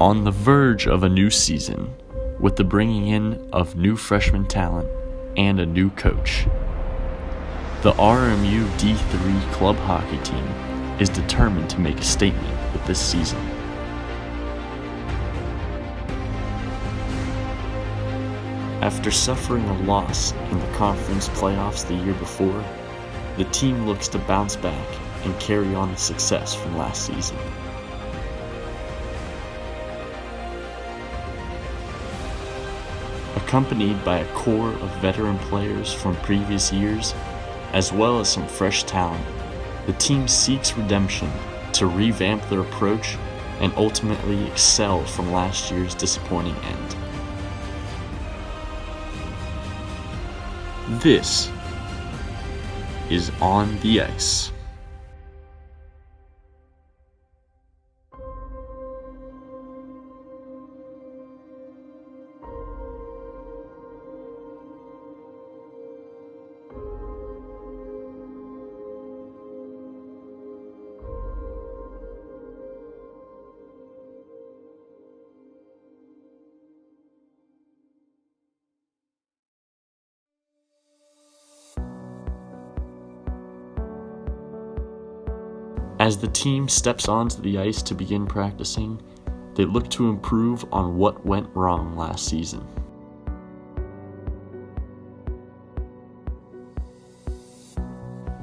on the verge of a new season with the bringing in of new freshman talent and a new coach. The RMU D3 Club Hockey team is determined to make a statement with this season. After suffering a loss in the conference playoffs the year before, the team looks to bounce back and carry on the success from last season. Accompanied by a core of veteran players from previous years, as well as some fresh talent, the team seeks redemption to revamp their approach and ultimately excel from last year's disappointing end. This is On the Ice. As the team steps onto the ice to begin practicing, they look to improve on what went wrong last season.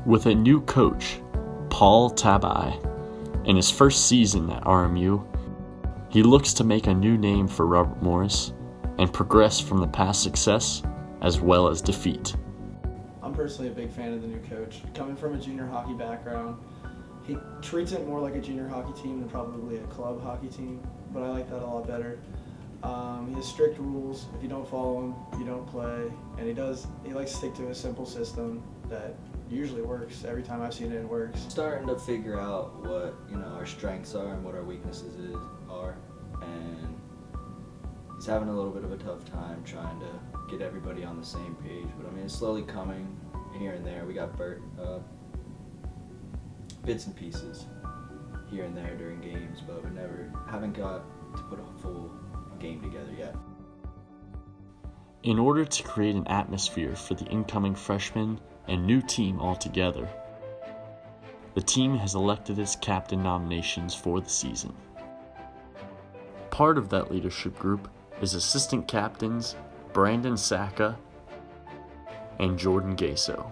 With a new coach, Paul Tabai, in his first season at RMU, he looks to make a new name for Robert Morris and progress from the past success as well as defeat. I'm personally a big fan of the new coach. Coming from a junior hockey background, he treats it more like a junior hockey team than probably a club hockey team, but I like that a lot better. He has strict rules. If you don't follow them, you don't play. And he likes to stick to a simple system that usually works. Every time I've seen it, it works. Starting to figure out what our strengths are and what our weaknesses are, and he's having a little bit of a tough time trying to get everybody on the same page. But I mean, it's slowly coming here and there. We got bits and pieces here and there during games, but we haven't got to put a full game together yet. In order to create an atmosphere for the incoming freshmen and new team altogether, the team has elected its captain nominations for the season. Part of that leadership group is assistant captains Brandon Saka and Jordan Gaso.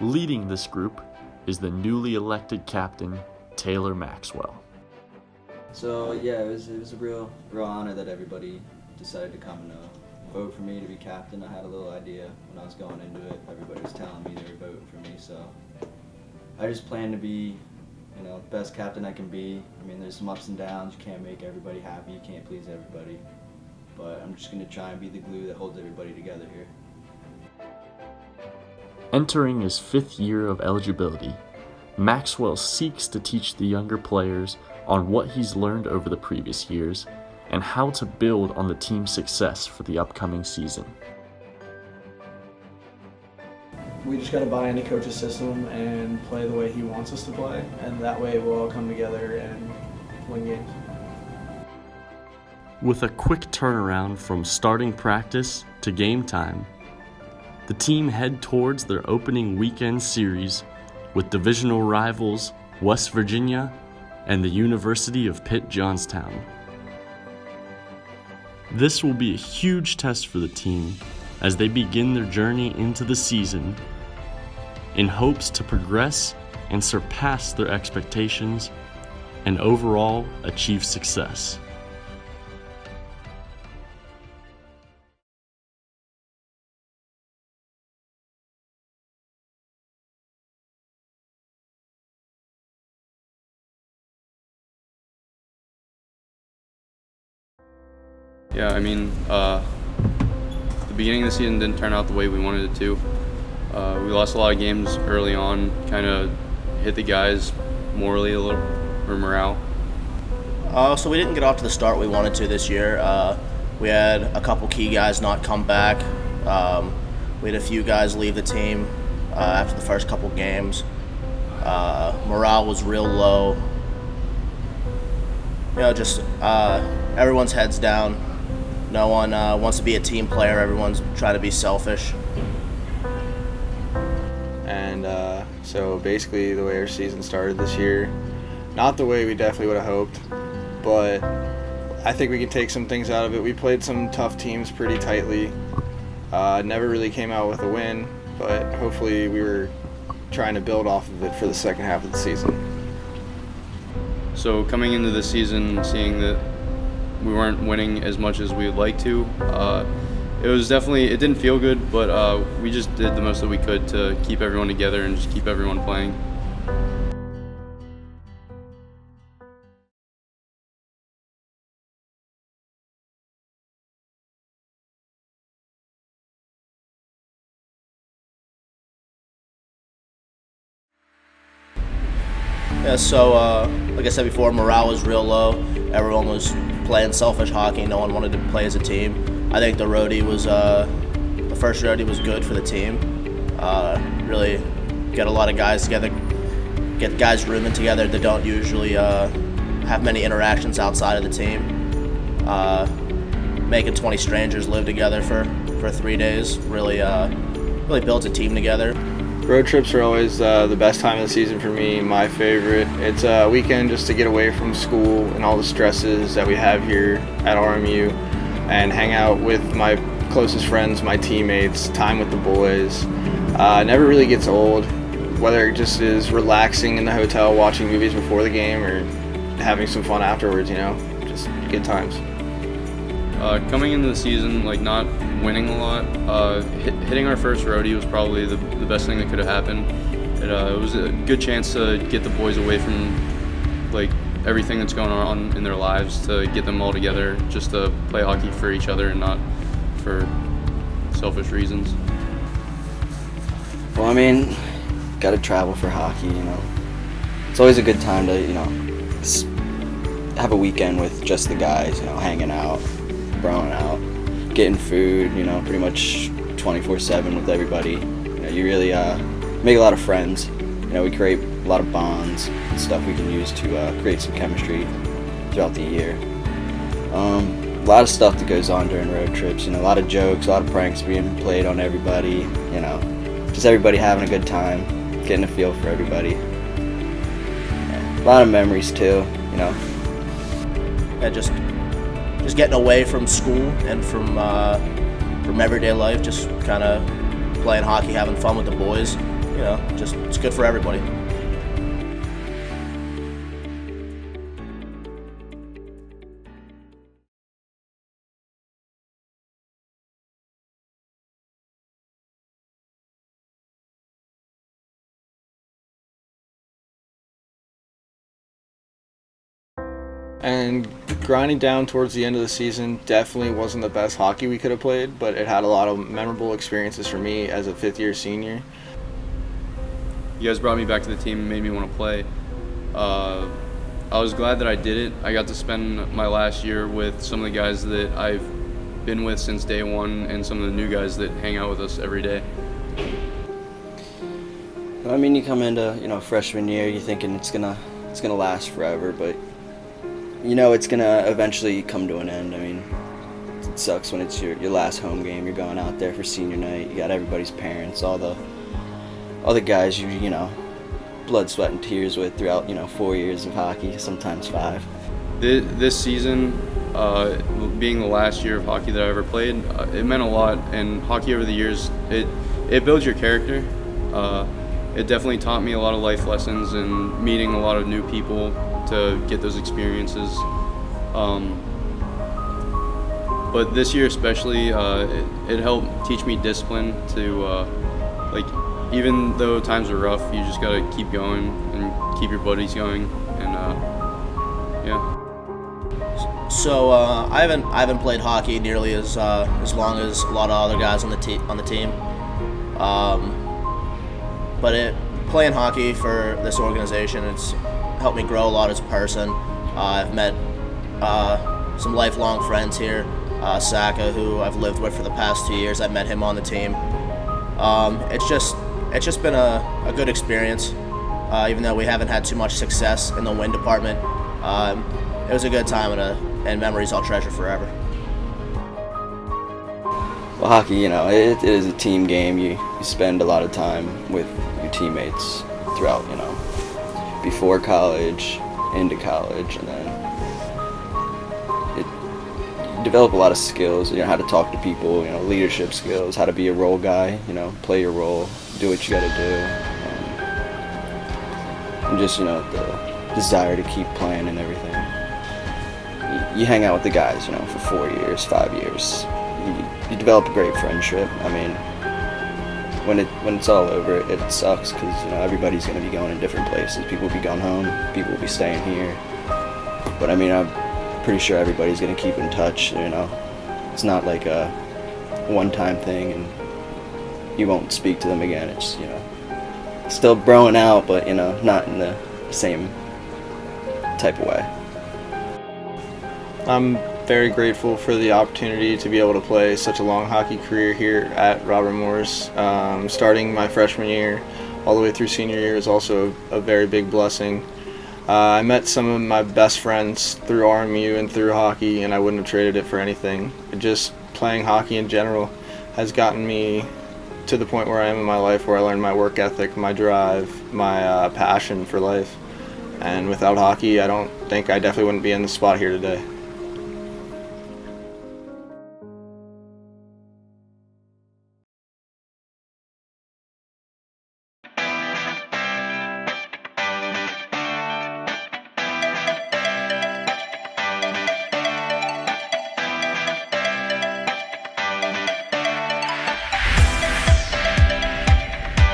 Leading this group is the newly elected captain, Taylor Maxwell. So yeah, it was a real honor that everybody decided to come and vote for me to be captain. I had a little idea when I was going into it. Everybody was telling me they were voting for me, so I just plan to be, the best captain I can be. I mean, there's some ups and downs. You can't make everybody happy. You can't please everybody. But I'm just going to try and be the glue that holds everybody together here. Entering his 5th year of eligibility, Maxwell seeks to teach the younger players on what he's learned over the previous years and how to build on the team's success for the upcoming season. We just got to buy into coach's system and play the way he wants us to play, and that way we'll all come together and win games. With a quick turnaround from starting practice to game time, the team head towards their opening weekend series with divisional rivals West Virginia and the University of Pitt Johnstown. This will be a huge test for the team as they begin their journey into the season in hopes to progress and surpass their expectations and overall achieve success. Yeah, I mean, the beginning of the season didn't turn out the way we wanted it to. We lost a lot of games early on, kind of hit the guys morally a little, or morale. So we didn't get off to the start we wanted to this year. We had a couple key guys not come back. We had a few guys leave the team after the first couple games. Morale was real low. just everyone's heads down. No one wants to be a team player. Everyone's trying to be selfish. And so basically the way our season started this year, not the way we definitely would have hoped, but I think we can take some things out of it. We played some tough teams pretty tightly. Never really came out with a win, but hopefully we were trying to build off of it for the second half of the season. So coming into the season, seeing that we weren't winning as much as we would like to, it didn't feel good, but we just did the most that we could to keep everyone together and just keep everyone playing. Yeah, so like I said before, morale was real low. Everyone was playing selfish hockey. No one wanted to play as a team. I think the first roadie was good for the team. Really get a lot of guys together, get guys rooming together that don't usually have many interactions outside of the team. Making 20 strangers live together for 3 days really builds a team together. Road trips are always the best time of the season for me, my favorite. It's a weekend just to get away from school and all the stresses that we have here at RMU and hang out with my closest friends, my teammates, time with the boys. Never really gets old, whether it just is relaxing in the hotel watching movies before the game or having some fun afterwards, just good times. Coming into the season, not winning a lot, hitting our first roadie was probably the best thing that could have happened. It was a good chance to get the boys away from everything that's going on in their lives, to get them all together just to play hockey for each other and not for selfish reasons. Well, got to travel for hockey, It's always a good time to, have a weekend with just the guys, hanging out, broing out, getting food, pretty much 24/7 with everybody. You really make a lot of friends. We create a lot of bonds and stuff we can use to create some chemistry throughout the year. A lot of stuff that goes on during road trips, a lot of jokes, a lot of pranks being played on everybody, just everybody having a good time, getting a feel for everybody. Yeah, a lot of memories too, Yeah, just getting away from school and from everyday life, just kind of playing hockey, having fun with the boys. It's good for everybody. And grinding down towards the end of the season definitely wasn't the best hockey we could have played, but it had a lot of memorable experiences for me as a fifth-year senior. You guys brought me back to the team and made me want to play. I was glad that I did it. I got to spend my last year with some of the guys that I've been with since day one and some of the new guys that hang out with us every day. You come into freshman year, you're thinking it's gonna last forever, but it's gonna eventually come to an end. It sucks when it's your last home game. You're going out there for senior night. You got everybody's parents, all the guys you blood, sweat, and tears with throughout 4 years of hockey, sometimes 5. This season, being the last year of hockey that I ever played, it meant a lot. And hockey over the years, it builds your character. It definitely taught me a lot of life lessons and meeting a lot of new people to get those experiences. But this year especially, it helped teach me discipline to, even though times are rough, you just gotta keep going and keep your buddies going, and yeah. So I haven't played hockey nearly as long as a lot of other guys on the team. But playing hockey for this organization, it's helped me grow a lot as a person. I've met some lifelong friends here. Saka, who I've lived with for the past 2 years, I met him on the team. It's just been a good experience, even though we haven't had too much success in the win department. it was a good time and memories I'll treasure forever. Well, hockey, it is a team game. You spend a lot of time with your teammates throughout, before college, into college, and then you develop a lot of skills, how to talk to people, leadership skills, how to be a role guy, play your role, do what you got to do, and just, the desire to keep playing and everything. You hang out with the guys, for 4 years, 5 years. You develop a great friendship. I mean, when it's all over, it sucks because everybody's going to be going in different places. People will be going home. People will be staying here. But I mean, I'm pretty sure everybody's going to keep in touch. It's not like a one-time thing, and you won't speak to them again. It's still broing out, but not in the same type of way. I'm very grateful for the opportunity to be able to play such a long hockey career here at Robert Morris. Starting my freshman year all the way through senior year is also a very big blessing. I met some of my best friends through RMU and through hockey, and I wouldn't have traded it for anything. Just playing hockey in general has gotten me to the point where I am in my life, where I learned my work ethic, my drive, my passion for life. And without hockey, I definitely wouldn't be in the spot here today.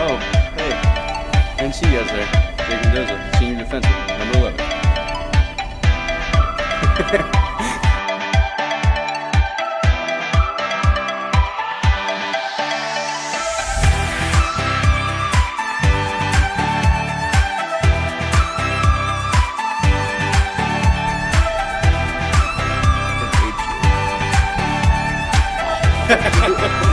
Oh, hey. Didn't see you guys there. Jake Mendoza, senior defenseman, number 11. Ha ha ha!